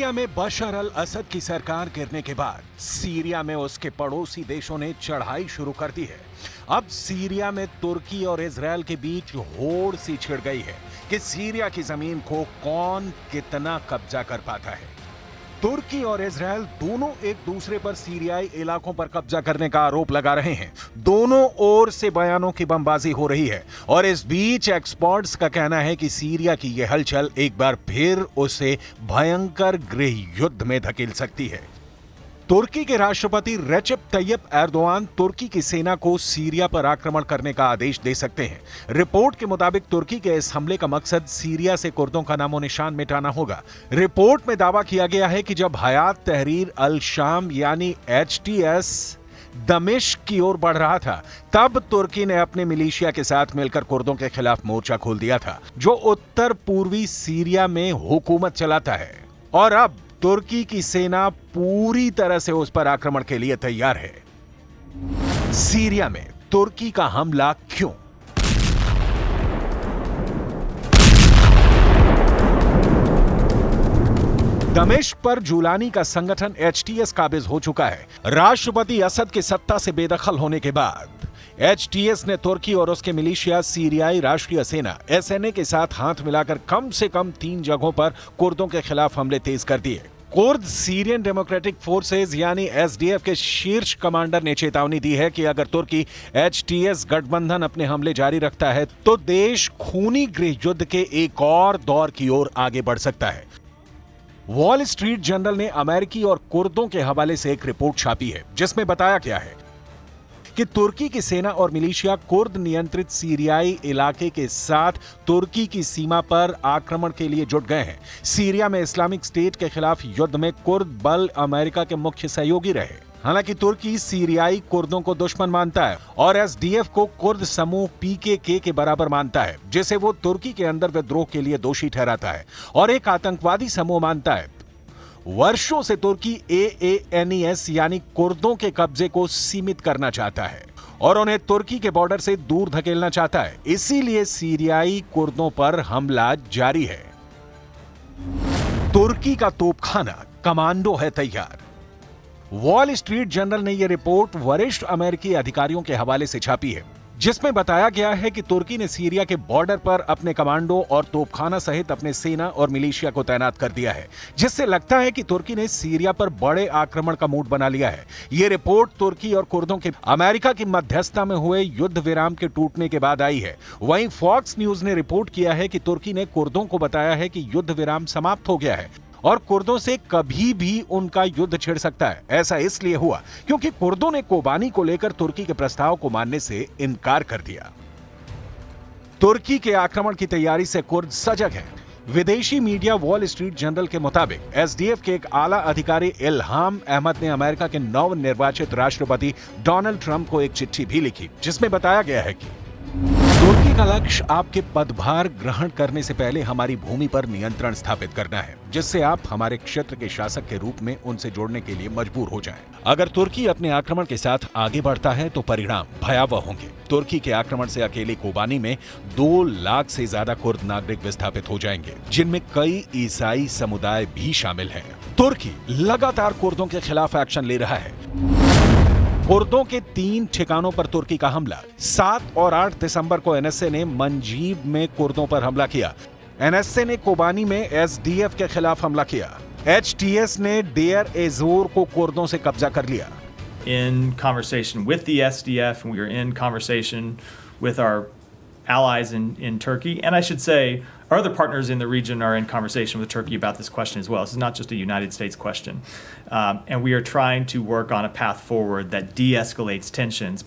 Syria में बशर अल असद की सरकार गिरने के बाद सीरिया में उसके पड़ोसी देशों ने चढ़ाई शुरू कर दी है। अब सीरिया में तुर्की और इजरायल के बीच होड़ सी छिड़ गई है कि सीरिया की जमीन को कौन कितना कब्जा कर पाता है। तुर्की और इजरायल दोनों एक दूसरे पर सीरियाई इलाकों पर कब्जा करने का आरोप लगा रहे हैं। दोनों ओर से बयानों की बमबाजी हो रही है और इस बीच एक्सपर्ट्स का कहना है कि सीरिया की यह हलचल एक बार फिर उसे भयंकर गृह युद्ध में धकेल सकती है। तुर्की के राष्ट्रपति रेसिप तैयब एर्दोआन तुर्की की सेना को सीरिया पर आक्रमण करने का आदेश दे सकते हैं। रिपोर्ट के मुताबिक तुर्की के इस हमले का मकसद सीरिया से कुर्दों का नामो निशान मिटाना होगा। रिपोर्ट में दावा किया गया है कि जब हयात तहरीर अल शाम यानी HTS दमिश्क की ओर बढ़ रहा था, तब तुर्की ने अपने मिलिशिया के साथ मिलकर कुर्दों के खिलाफ मोर्चा खोल दिया था, जो उत्तर पूर्वी सीरिया में हुकूमत चलाता है। और अब तुर्की की सेना पूरी तरह से उस पर आक्रमण के लिए तैयार है। सीरिया में तुर्की का हमला क्यों? दमिश्क पर जुलानी का संगठन HTS काबिज हो चुका है। राष्ट्रपति असद के सत्ता से बेदखल होने के बाद HTS ने तुर्की और उसके मिलिशिया सीरियाई राष्ट्रीय सेना SNA के साथ हाथ मिलाकर कम से कम 3 जगहों पर कुर्दों के खिलाफ हमले तेज कर दिए। कुर्द सीरियन डेमोक्रेटिक फोर्सेज यानी SDF के शीर्ष कमांडर ने चेतावनी दी है कि अगर तुर्की HTS गठबंधन अपने हमले जारी रखता है तो देश खूनी गृह युद्ध के एक और दौर की ओर आगे बढ़ सकता है। वॉल स्ट्रीट जर्नल ने अमेरिकी और कुर्दों के हवाले से एक रिपोर्ट छापी है, जिसमें बताया गया है कि तुर्की की सेना और मिलिशिया कुर्द नियंत्रित सीरियाई इलाके के साथ तुर्की की सीमा पर आक्रमण के लिए जुट गए हैं। सीरिया में इस्लामिक स्टेट के खिलाफ युद्ध में कुर्द बल अमेरिका के मुख्य सहयोगी रहे। हालांकि तुर्की सीरियाई कुर्दों को दुश्मन मानता है और SDF को कुर्द समूह PKK के बराबर मानता है, जिसे वो तुर्की के अंदर विद्रोह के लिए दोषी ठहराता है और एक आतंकवादी समूह मानता है। वर्षों से तुर्की AANES यानी कुर्दों के कब्जे को सीमित करना चाहता है और उन्हें तुर्की के बॉर्डर से दूर धकेलना चाहता है। इसीलिए सीरियाई कुर्दों पर हमला जारी है। तुर्की का तोपखाना कमांडो है तैयार। वॉल स्ट्रीट जर्नल ने यह रिपोर्ट वरिष्ठ अमेरिकी अधिकारियों के हवाले से छापी है, जिसमें बताया गया है कि तुर्की ने सीरिया के बॉर्डर पर अपने कमांडो और तोपखाना सहित अपने सेना और मिलिशिया को तैनात कर दिया है, जिससे लगता है कि तुर्की ने सीरिया पर बड़े आक्रमण का मूड बना लिया है। यह रिपोर्ट तुर्की और कुर्दों के अमेरिका की मध्यस्थता में हुए युद्ध विराम के टूटने के बाद आई है। वहीं फॉक्स न्यूज ने रिपोर्ट किया है कि तुर्की ने कुर्दों को बताया है कि युद्ध विराम समाप्त हो गया है और कुर्दों से कभी भी उनका युद्ध छिड़ सकता है। ऐसा इसलिए हुआ क्योंकि कुर्दों ने कोबानी को लेकर तुर्की के प्रस्ताव को मानने से इनकार कर दिया। तुर्की के आक्रमण की तैयारी से कुर्द सजग हैं। विदेशी मीडिया वॉल स्ट्रीट जर्नल के मुताबिक SDF के एक आला अधिकारी इल्हाम अहमद ने अमेरिका के नवनिर्वाचित राष्ट्रपति डोनाल्ड ट्रंप को एक चिट्ठी भी लिखी, जिसमें बताया गया है कि तुर्की का लक्ष्य आपके पदभार ग्रहण करने से पहले हमारी भूमि पर नियंत्रण स्थापित करना है, जिससे आप हमारे क्षेत्र के शासक के रूप में उनसे जोड़ने के लिए मजबूर हो जाएं। अगर तुर्की अपने आक्रमण के साथ आगे बढ़ता है तो परिणाम भयावह होंगे। तुर्की के आक्रमण से अकेले कोबानी में 2 लाख से ज्यादा कुर्द नागरिक विस्थापित हो जाएंगे, जिनमें कई ईसाई समुदाय भी शामिल हैं। तुर्की लगातार कुर्दों के खिलाफ एक्शन ले रहा है। कुर्दों के 3 ठिकानों पर तुर्की का हमला। 7 और 8 दिसंबर को NSA ने मंजीब में कुर्दों पर हमला किया। NSA ने कोबानी में SDF के खिलाफ हमला किया। HTS ने डेयर एजोर को कुर्दों से कब्जा कर लिया। In conversation with the SDF, and we are in conversation with our allies in Turkey, and I should say our other partners in the region are in conversation with Turkey about this question as well. This is not just a United States question. And we are trying to work on a path forward that de-escalates tensions.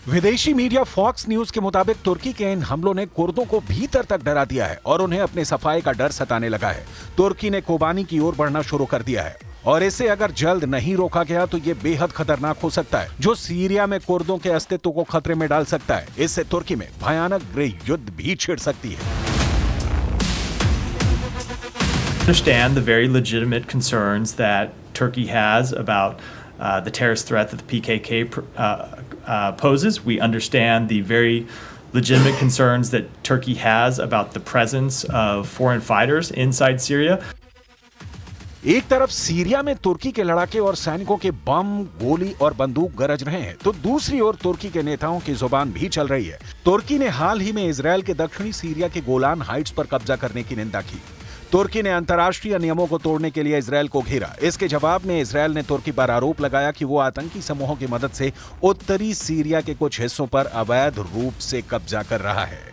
विदेशी media fox news के मुताबिक तुर्की के इन हमलों ने कुर्दों को भीतर तक डरा दिया है और उन्हें अपने सफाई का डर सताने लगा है। तुर्की ने कोबानी की ओर बढ़ना शुरू कर दिया है और इसे अगर जल्द नहीं रोका गया तो ये बेहद खतरनाक हो सकता है, जो सीरिया में कुर्दों के अस्तित्व को खतरे में डाल सकता है। इससे तुर्की में भयानक गृह युद्ध भी छिड़ सकती है। Understand the very legitimate concerns that Turkey has about the terrorist threat that the PKK poses. We understand the very legitimate concerns that Turkey has about the presence of foreign fighters inside Syria. एक तरफ Syria में तुर्की के लड़ाके और सैनिकों के बम, गोली और बंदूक गरज रहे हैं, तो दूसरी ओर तुर्की के नेताओं की जुबान भी चल रही है। तुर्की ने हाल ही में इजरायल के दक्षिणी सीरिया के गोलान हाइट्स पर कब्जा करने की निंदा की। तुर्की ने अंतर्राष्ट्रीय नियमों को तोड़ने के लिए इजरायल को घेरा। इसके जवाब में इजरायल ने तुर्की पर आरोप लगाया कि वो आतंकी समूहों की मदद से उत्तरी सीरिया के कुछ हिस्सों पर अवैध रूप से कब्जा कर रहा है।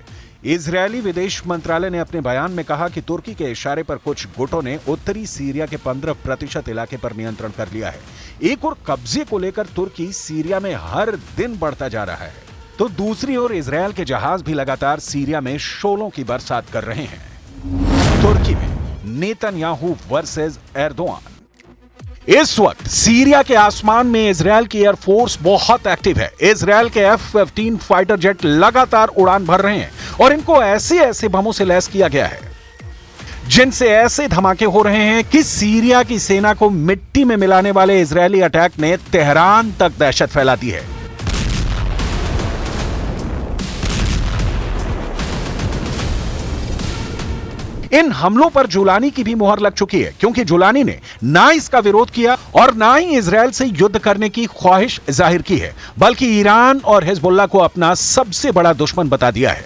इजरायली विदेश मंत्रालय ने अपने बयान में कहा कि तुर्की के इशारे पर कुछ गुटों ने उत्तरी सीरिया के 15% इलाके पर नियंत्रण कर लिया है। एक और कब्जे को लेकर तुर्की सीरिया में हर दिन बढ़ता जा रहा है, तो दूसरी ओर इजरायल के जहाज भी लगातार सीरिया में शोलों की बरसात कर रहे हैं। तुर्की में नेतन्याहू वर्सेस एर्दोआन। इस वक्त सीरिया के आसमान में इजरायल की एयरफोर्स बहुत एक्टिव है। इजरायल के F-15 फाइटर जेट लगातार उड़ान भर रहे हैं और इनको ऐसे ऐसे बमों से लैस किया गया है जिनसे ऐसे धमाके हो रहे हैं कि सीरिया की सेना को मिट्टी में मिलाने वाले इजरायली अटैक ने तेहरान तक दहशत फैला दी है। इन हमलों पर जुलानी की भी मुहर लग चुकी है, क्योंकि जुलानी ने ना इसका विरोध किया और ना ही इजरायल से युद्ध करने की ख्वाहिश जाहिर की है, बल्कि ईरान और हिजबुल्लाह को अपना सबसे बड़ा दुश्मन बता दिया है।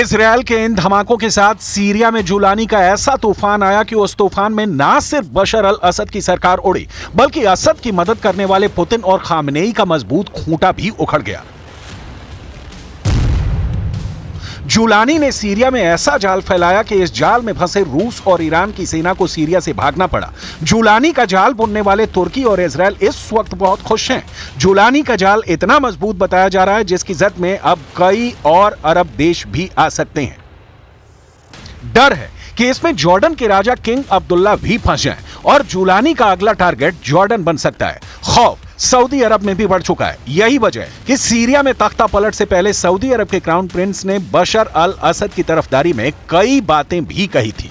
इजरायल के इन धमाकों के साथ सीरिया में जुलानी का ऐसा तूफान आया कि उस तूफान में ना सिर्फ बशर अल असद की सरकार उड़ी, बल्कि असद की मदद करने वाले पुतिन और खामनेई का मजबूत खूंटा भी उखड़ गया। जुलानी ने सीरिया में ऐसा जाल फैलाया कि इस जाल में फंसे रूस और ईरान की सेना को सीरिया से भागना पड़ा। जुलानी का जाल बुनने वाले तुर्की और इजरायल इस वक्त बहुत खुश हैं। जुलानी का जाल इतना मजबूत बताया जा रहा है जिसकी जद में अब कई और अरब देश भी आ सकते हैं। डर है कि इसमें जॉर्डन के राजा किंग अब्दुल्ला भी फंस जाएं और जुलानी का अगला टारगेट जॉर्डन बन सकता है। खौफ सऊदी अरब में भी बढ़ चुका है। यही वजह है कि सीरिया में तख्ता पलट से पहले सऊदी अरब के क्राउन प्रिंस ने बशर अल असद की तरफदारी में कई बातें भी कही थी।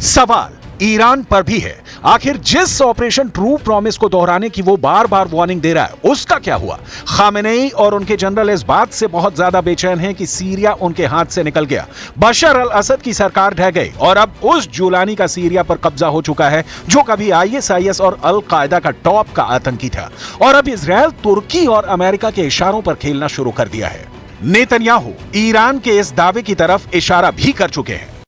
सवाल ईरान पर भी है। आखिर जिस ऑपरेशन ट्रू प्रॉमिस को दोहराने की वो बार बार वार्निंग दे रहा है, उसका क्या हुआ? खामेनेई और उनके जनरल इस बात से बहुत ज्यादा बेचैन हैं कि सीरिया उनके हाथ से निकल गया। बशर अल असद की सरकार ढह गई और अब उस जुलानी का सीरिया पर कब्जा हो चुका है जो कभी ISIS और अल कायदा का टॉप का आतंकी था, और अब इजरायल तुर्की और अमेरिका के इशारों पर खेलना शुरू कर दिया है। नेतन्याहू ईरान के इस दावे की तरफ इशारा भी कर चुके हैं।